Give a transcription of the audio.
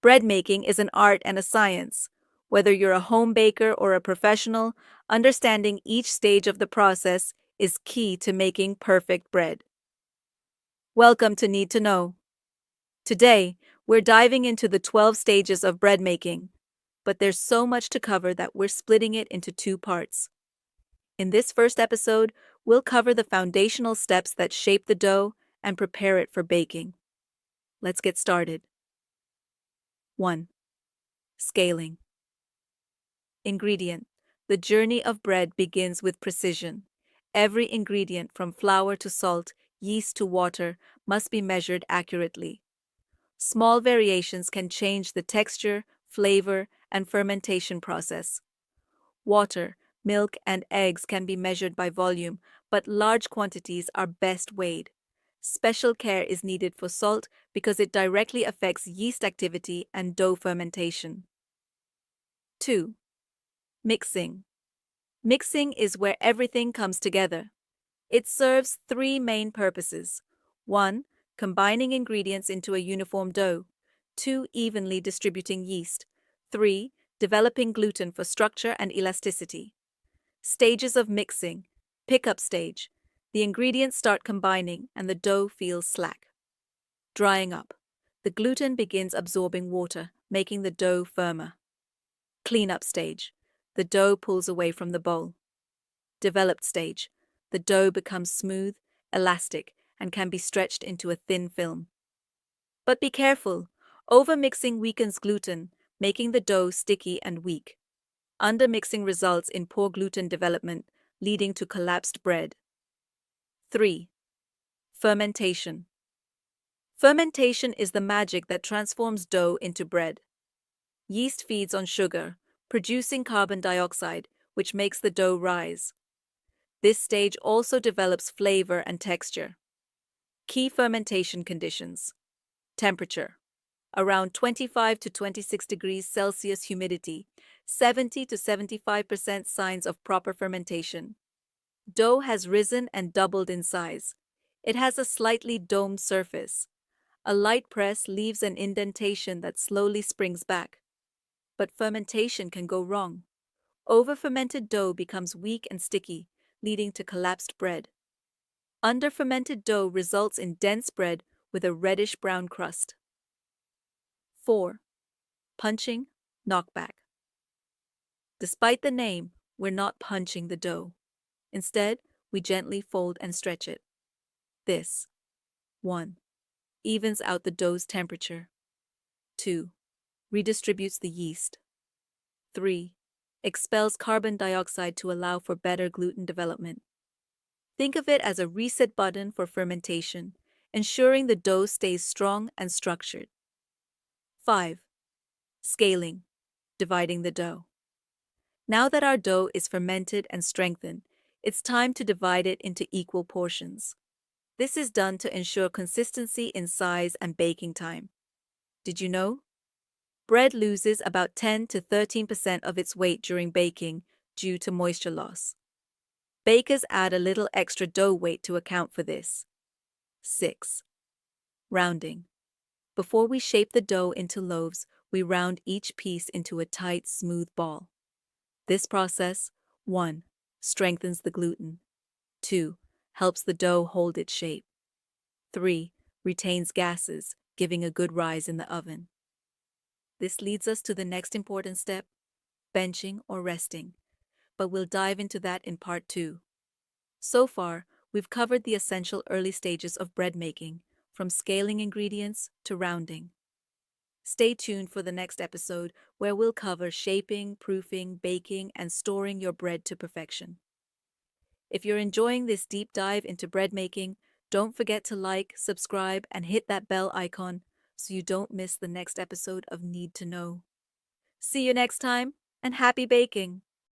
Bread making is an art and a science. Whether you're a home baker or a professional, understanding each stage of the process is key to making perfect bread. Welcome to Need to Know. Today, we're diving into the 12 stages of bread making, but there's so much to cover that we're splitting it into two parts. In this first episode, we'll cover the foundational steps that shape the dough and prepare it for baking. Let's get started. 1. Scaling. Ingredient. The journey of bread begins with precision. Every ingredient from flour to salt, yeast to water must be measured accurately. Small variations can change the texture, flavor, and fermentation process. Water, milk, and eggs can be measured by volume, but large quantities are best weighed. Special care is needed for salt because it directly affects yeast activity and dough fermentation. 2. Mixing. Mixing is where everything comes together. It serves three main purposes. 1. Combining ingredients into a uniform dough. 2. Evenly distributing yeast. 3. Developing gluten for structure and elasticity. Stages of mixing. Pickup stage. The ingredients start combining and the dough feels slack. Drying up. The gluten begins absorbing water, making the dough firmer. Cleanup stage. The dough pulls away from the bowl. Developed stage. The dough becomes smooth, elastic, and can be stretched into a thin film. But be careful. Overmixing weakens gluten, making the dough sticky and weak. Undermixing results in poor gluten development, leading to collapsed bread. 3. Fermentation. Fermentation is the magic that transforms dough into bread. Yeast feeds on sugar, producing carbon dioxide, which makes the dough rise. This stage also develops flavor and texture. Key fermentation conditions. Temperature. Around 25 to 26 degrees Celsius humidity, 70 to 75% signs of proper fermentation. Dough has risen and doubled in size. It has a slightly domed surface. A light press leaves an indentation that slowly springs back. But fermentation can go wrong. Over-fermented dough becomes weak and sticky, leading to collapsed bread. Under-fermented dough results in dense bread with a reddish-brown crust. 4. Punching, knockback. Despite the name, we're not punching the dough. Instead, we gently fold and stretch it. This. 1. Evens out the dough's temperature. 2. Redistributes the yeast. 3. Expels carbon dioxide to allow for better gluten development. Think of it as a reset button for fermentation, ensuring the dough stays strong and structured. 5. Scaling, dividing the dough. Now that our dough is fermented and strengthened, it's time to divide it into equal portions. This is done to ensure consistency in size and baking time. Did you know? Bread loses about 10 to 13% of its weight during baking due to moisture loss. Bakers add a little extra dough weight to account for this. 6. Rounding. Before we shape the dough into loaves, we round each piece into a tight, smooth ball. This process, 1. Strengthens the gluten. 2. Helps the dough hold its shape. 3. Retains gases, giving a good rise in the oven. This leads us to the next important step, benching or resting, but we'll dive into that in part 2. So far, we've covered the essential early stages of bread making, from scaling ingredients to rounding. Stay tuned for the next episode where we'll cover shaping, proofing, baking, and storing your bread to perfection. If you're enjoying this deep dive into bread making, don't forget to like, subscribe, and hit that bell icon so you don't miss the next episode of Need to Know. See you next time, and happy baking!